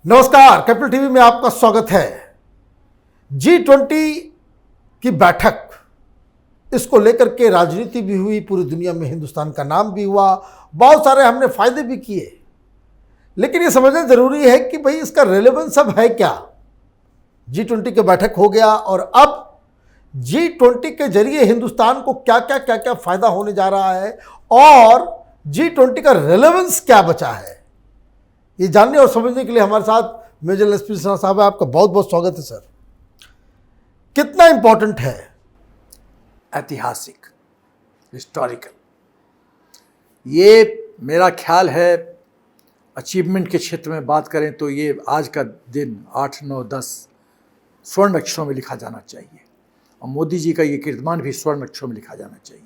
नमस्कार, capital TV में आपका स्वागत है। G20 की बैठक, इसको लेकर के राजनीति भी हुई, पूरी दुनिया में हिंदुस्तान का नाम भी हुआ, बहुत सारे हमने फायदे भी किए, लेकिन ये समझना जरूरी है कि भाई इसका रेलेवेंस अब है क्या। G20 की बैठक हो गया और अब G20 के जरिए हिंदुस्तान को क्या क्या फायदा होने जा रहा है और G20 का रेलेवेंस क्या बचा है, ये जानने और समझने के लिए हमारे साथ मेजर एसपी साहब है। आपका बहुत बहुत स्वागत है सर। कितना इंपॉर्टेंट है? ऐतिहासिक, हिस्टोरिकल, ये मेरा ख्याल है। अचीवमेंट के क्षेत्र में बात करें तो ये आज का दिन 8, 9, 10 स्वर्ण अक्षरों में लिखा जाना चाहिए और मोदी जी का ये कीर्तिमान भी स्वर्ण अक्षरों में लिखा जाना चाहिए।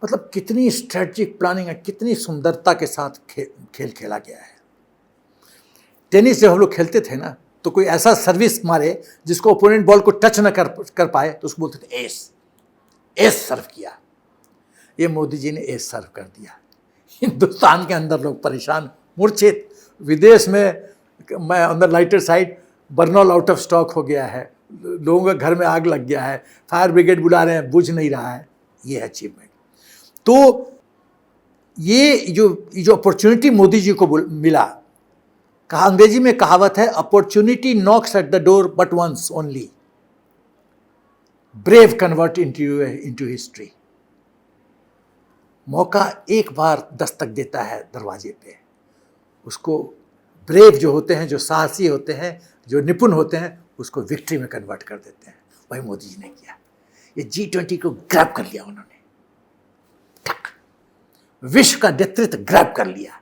मतलब कितनी स्ट्रेटजिक प्लानिंग है, कितनी सुंदरता के साथ खेल खेला गया है। टेनिस जब हम लोग खेलते थे ना, तो कोई ऐसा सर्विस मारे जिसको ओपोनेंट बॉल को टच न कर पाए तो उसको बोलते थे एस सर्व किया। ये मोदी जी ने एस सर्व कर दिया। हिंदुस्तान के अंदर लोग परेशान, मूर्छित। विदेश में on the lighter side Burnol out of stock हो गया है, लोगों के घर में आग लग गया है, फायर ब्रिगेड बुला रहे हैं, बुझ नहीं रहा है। ये है अचीवमेंट। तो ये जो अपॉर्चुनिटी मोदी जी को मिला, कहा अंग्रेजी में कहावत है, opportunity knocks at the door but once only, brave convert into history. मौका एक बार दस्तक देता है दरवाजे पे, उसको ब्रेव जो होते हैं, जो साहसी होते हैं, जो निपुण होते हैं, उसको विक्ट्री में कन्वर्ट कर देते हैं। वही मोदी जी ने किया। ये G20 को ग्रैब कर लिया उन्होंने, विश्व का नेतृत्व ग्रैब कर लिया।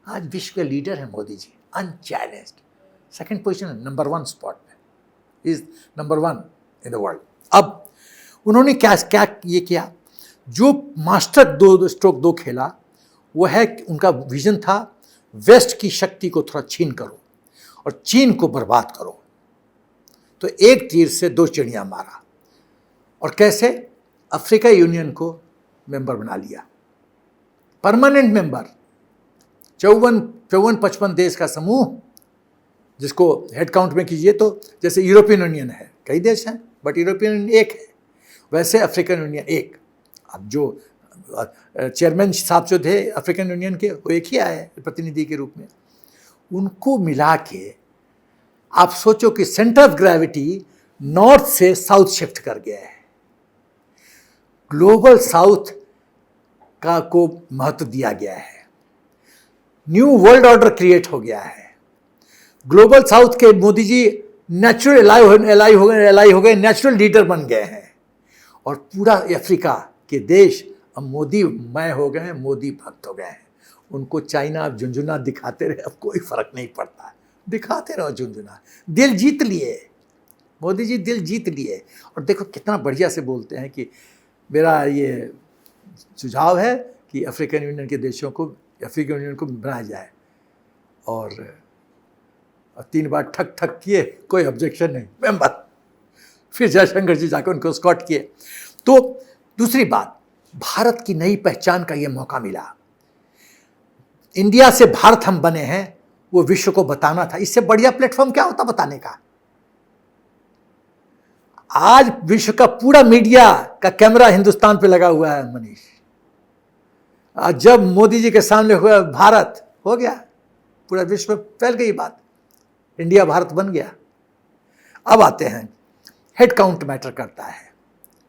आज विश्व के लीडर हैं Modi ji, unchallenged, second position, number 1 spot पे, is number 1 in the world. अब उन्होंने क्या ये किया, जो मास्टर 2 स्ट्रोक 2 खेला, वो है, उनका विजन था वेस्ट की शक्ति को थोड़ा छीन करो और चीन को बर्बाद करो। तो एक तीर से 2 चिड़ियां मारा। और कैसे? अफ्रीका यूनियन को मेंबर बना लिया, परमानेंट मेंबर। 54-55 देश का समूह, जिसको हेड काउंट में कीजिए तो जैसे यूरोपियन यूनियन है, कई देश हैं बट यूरोपियन यूनियन एक है, वैसे अफ्रीकन यूनियन एक। अब जो चेयरमैन साहब जो थे अफ्रीकन यूनियन के, वो एक ही आए प्रतिनिधि के रूप में। उनको मिला के आप सोचो कि सेंटर ऑफ ग्रेविटी नॉर्थ से साउथ शिफ्ट कर गया है। ग्लोबल साउथ को महत्व दिया गया है। न्यू वर्ल्ड ऑर्डर क्रिएट हो गया है। ग्लोबल साउथ के मोदी जी नेचुरल एलाई हो गए, नेचुरल लीडर बन गए हैं। और पूरा अफ्रीका के देश अब मोदीमय हो गए हैं, मोदी भक्त हो गए हैं। उनको चाइना अब झुंझुना दिखाते रहे, अब कोई फर्क नहीं पड़ता, दिखाते रहो झुंझुना। दिल जीत लिए मोदी जी, दिल जीत लिए। और देखो कितना बढ़िया से बोलते हैं कि मेरा ये सुझाव है कि अफ्रीकन यूनियन के देशों को, अफ्रीकन यूनियन को बनाया जाए। और 3 बार ठक ठक किए, कोई ऑब्जेक्शन नहीं, मेंबर। फिर जयशंकर जी जाकर उनको स्कॉट किए। तो दूसरी बात, भारत की नई पहचान का ये मौका मिला। इंडिया से भारत हम बने हैं, वो विश्व को बताना था। इससे बढ़िया प्लेटफॉर्म क्या होता बताने का? आज विश्व का पूरा मीडिया का कैमरा हिंदुस्तान पे लगा हुआ है मनीष। आज जब मोदी जी के सामने हुआ भारत, हो गया, पूरा विश्व में फैल गई बात, इंडिया भारत बन गया। अब आते हैं, हेड काउंट मैटर करता है।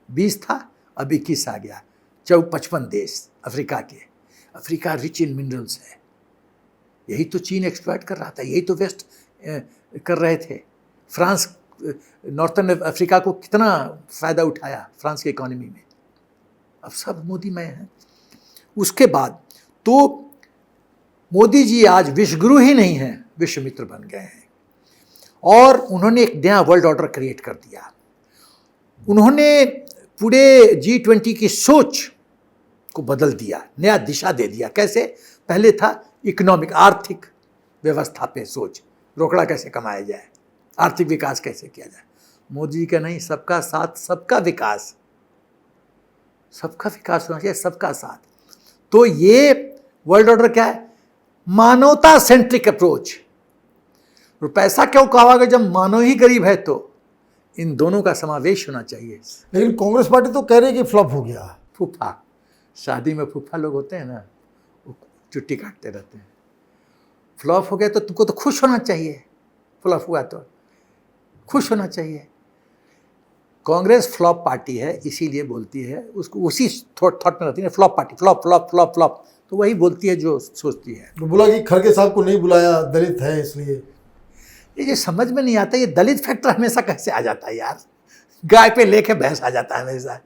20 था, अब 21 आ गया। 55 देश अफ्रीका के। अफ्रीका रिच इन मिनरल्स है। यही तो चीन एक्सप्लॉइट कर रहा था, यही तो वेस्ट कर रहे थे। फ्रांस, नॉर्थन अफ्रीका को कितना फ़ायदा उठाया फ्रांस की इकोनॉमी में। अब सब मोदी में हैं। उसके बाद तो मोदी जी आज विश्वगुरु ही नहीं हैं, विश्व मित्र बन गए हैं। और उन्होंने एक नया वर्ल्ड ऑर्डर क्रिएट कर दिया। उन्होंने पूरे G20 की सोच को बदल दिया, नया दिशा दे दिया। कैसे? पहले था इकोनॉमिक, आर्थिक व्यवस्था पे सोच, रोकड़ा कैसे कमाया जाए, आर्थिक विकास कैसे किया जाए। मोदी जी का नहीं, सबका साथ सबका विकास, सबका विकास होना चाहिए, सबका साथ। तो ये वर्ल्ड ऑर्डर क्या है? मानवता सेंट्रिक अप्रोच, और पैसा क्यों कहागा जब मानव ही गरीब है, तो इन दोनों का समावेश होना चाहिए। लेकिन कांग्रेस पार्टी तो कह रही है कि फ्लॉप हो गया। फूफा, शादी में फूफा लोग होते हैं ना, वो चुट्टी काटते रहते हैं। फ्लॉप हो गया तो तुमको तो खुश होना चाहिए, फ्लॉप हुआ तो खुश होना चाहिए। कांग्रेस फ्लॉप पार्टी है, इसीलिए बोलती है, उसको उसी थॉट में रहती है, flop party, flop flop flop flop, तो वही बोलती है जो सोचती है। तो बोला कि खड़गे साहब को नहीं बुलाया, दलित है इसलिए। ये समझ में नहीं आता, ये दलित फैक्टर हमेशा कैसे आ जाता है यार, गाय पे लेके भैंस आ जाता है हमेशा।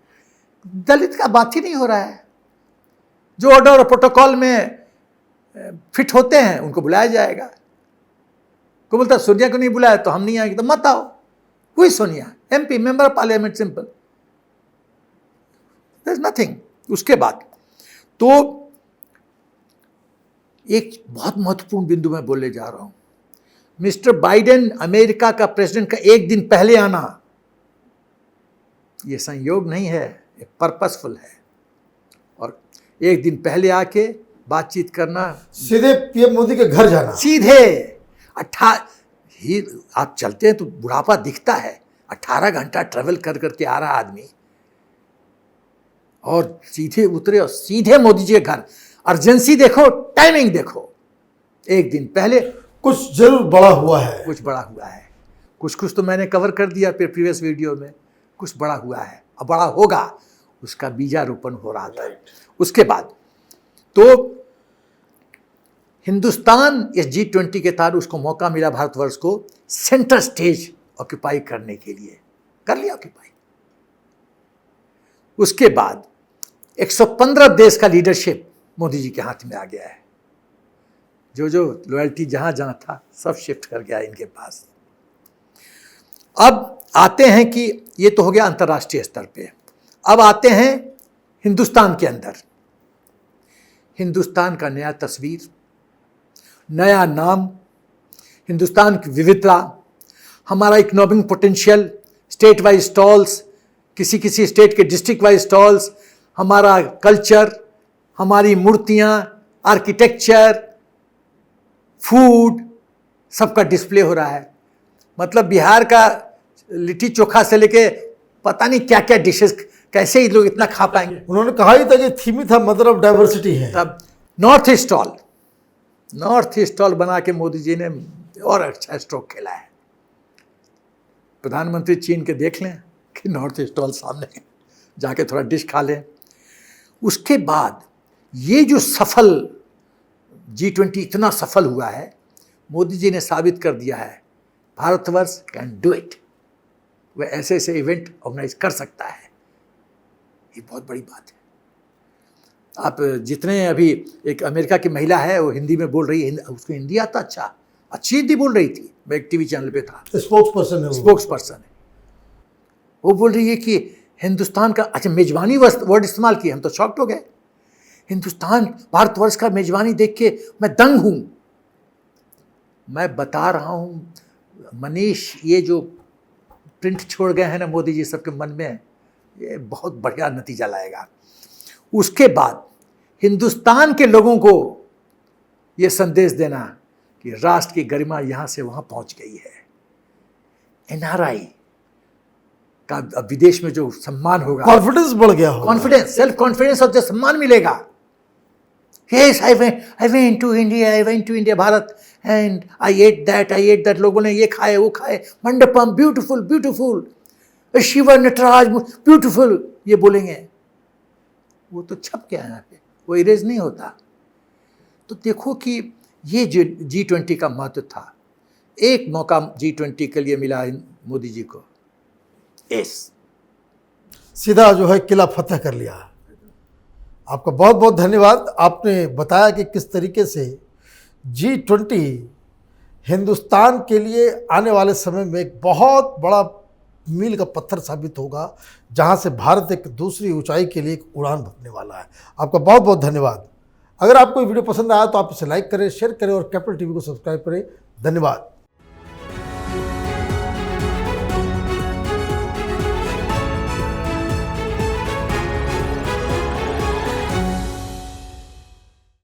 दलित का बात ही नहीं हो रहा है। जो ऑर्डर और प्रोटोकॉल में फिट होते हैं उनको बुलाया जाएगा। को बोलता सोनिया को नहीं बुलाया तो हम नहीं आएंगे, तो मत आओ। हुई Sonia MP, member of parliament, simple, there is nothing. उसके बाद तो एक बहुत महत्वपूर्ण बिंदु मैं बोलने जा रहा हूं। मिस्टर बाइडेन अमेरिका का प्रेसिडेंट का एक दिन पहले आना, यह संयोग नहीं है, ये पर्पसफुल है। और एक दिन पहले आके बातचीत करना, सीधे PM मोदी के घर जाना, सीधे आप चलते हैं तो बुढ़ापा दिखता है। 18 घंटा ट्रेवल कर करके आ रहा आदमी, और सीधे उतरे और सीधे मोदी जी के घर। अर्जेंसी देखो, टाइमिंग देखो, एक दिन पहले। कुछ जरूर बड़ा हुआ है, कुछ बड़ा हुआ है, कुछ तो मैंने कवर कर दिया फिर प्रीवियस वीडियो में। कुछ बड़ा हुआ है, अब बड़ा होगा, उसका बीजारोपण हो रहा था। उसके बाद तो हिंदुस्तान इस G20 के तहत उसको मौका मिला, भारतवर्ष को सेंटर स्टेज ऑक्यूपाई करने के लिए, कर लिया ऑक्यूपाई। उसके बाद 115 देश का लीडरशिप मोदी जी के हाथ में आ गया है। जो लॉयल्टी जहां जहां था सब शिफ्ट कर गया इनके पास। अब आते हैं कि ये तो हो गया अंतर्राष्ट्रीय स्तर पे। अब आते हैं हिंदुस्तान के अंदर। हिंदुस्तान का नया तस्वीर, नया नाम, हिंदुस्तान की विविधता, हमारा economic potential, state wise stalls, किसी स्टेट के डिस्ट्रिक्ट वाइज स्टॉल्स, हमारा कल्चर, हमारी मूर्तियाँ, आर्किटेक्चर, फूड, सबका डिस्प्ले हो रहा है। मतलब बिहार का लिट्टी चोखा से लेके पता नहीं क्या क्या डिशेस, कैसे ही लोग इतना खा पाएंगे। उन्होंने कहा ही था कि थीम ही था मदर ऑफ डाइवर्सिटी है। तब नॉर्थ ईस्ट स्टॉल बना के मोदी जी ने और अच्छा स्ट्रोक खेला है। प्रधानमंत्री चीन के देख लें कि नॉर्थ ईस्ट स्टॉल सामने है, जाके थोड़ा डिश खा लें। उसके बाद ये जो सफल G20 इतना सफल हुआ है, मोदी जी ने साबित कर दिया है भारतवर्ष कैन डू इट। वह ऐसे ऐसे इवेंट ऑर्गेनाइज कर सकता है, ये बहुत बड़ी बात है। आप जितने अभी एक अमेरिका की महिला है, वो हिंदी में बोल रही है, उसको हिंदी आता, अच्छी हिंदी बोल रही थी। मैं एक टीवी चैनल पे था, स्पोक्स पर्सन है, वो बोल रही है कि हिंदुस्तान का, अच्छा मेजबानी वर्ड इस्तेमाल किया, हम तो शॉक्ड हो गए। हिंदुस्तान भारतवर्ष का मेजबानी देख के मैं दंग हूं। मैं बता रहा हूं मनीष, ये जो प्रिंट छोड़ गए हैं ना मोदी जी सबके मन में, ये बहुत बढ़िया नतीजा लाएगा। उसके बाद हिंदुस्तान के लोगों को ये संदेश देना कि राष्ट्र की गरिमा यहां से वहां पहुंच गई है। NRI का विदेश में जो सम्मान होगा, कॉन्फिडेंस बढ़ गया होगा, कॉन्फिडेंस, सेल्फ कॉन्फिडेंस और जो सम्मान मिलेगा। Yes, I went to India, Bharat, and I ate that. लोगों ने ये खाए, वो खाए, मंडपम, ब्यूटीफुल, शिवा नटराज, ब्यूटीफुल, ये बोलेंगे। वो तो छप गया यहाँ पे, वो इरेज नहीं होता। तो देखो कि ये जो G20 का महत्व था, एक मौका G20 के लिए मिला मोदी जी को, सीधा जो है किला फतेह कर लिया। आपका बहुत बहुत धन्यवाद। आपने बताया कि किस तरीके से G20 हिंदुस्तान के लिए आने वाले समय में एक बहुत बड़ा मील का पत्थर साबित होगा, जहां से भारत एक दूसरी ऊंचाई के लिए एक उड़ान भरने वाला है। आपका बहुत बहुत धन्यवाद। अगर आपको वीडियो पसंद आया तो आप इसे लाइक करें, शेयर करें और कैपिटल टीवी को सब्सक्राइब करें। धन्यवाद।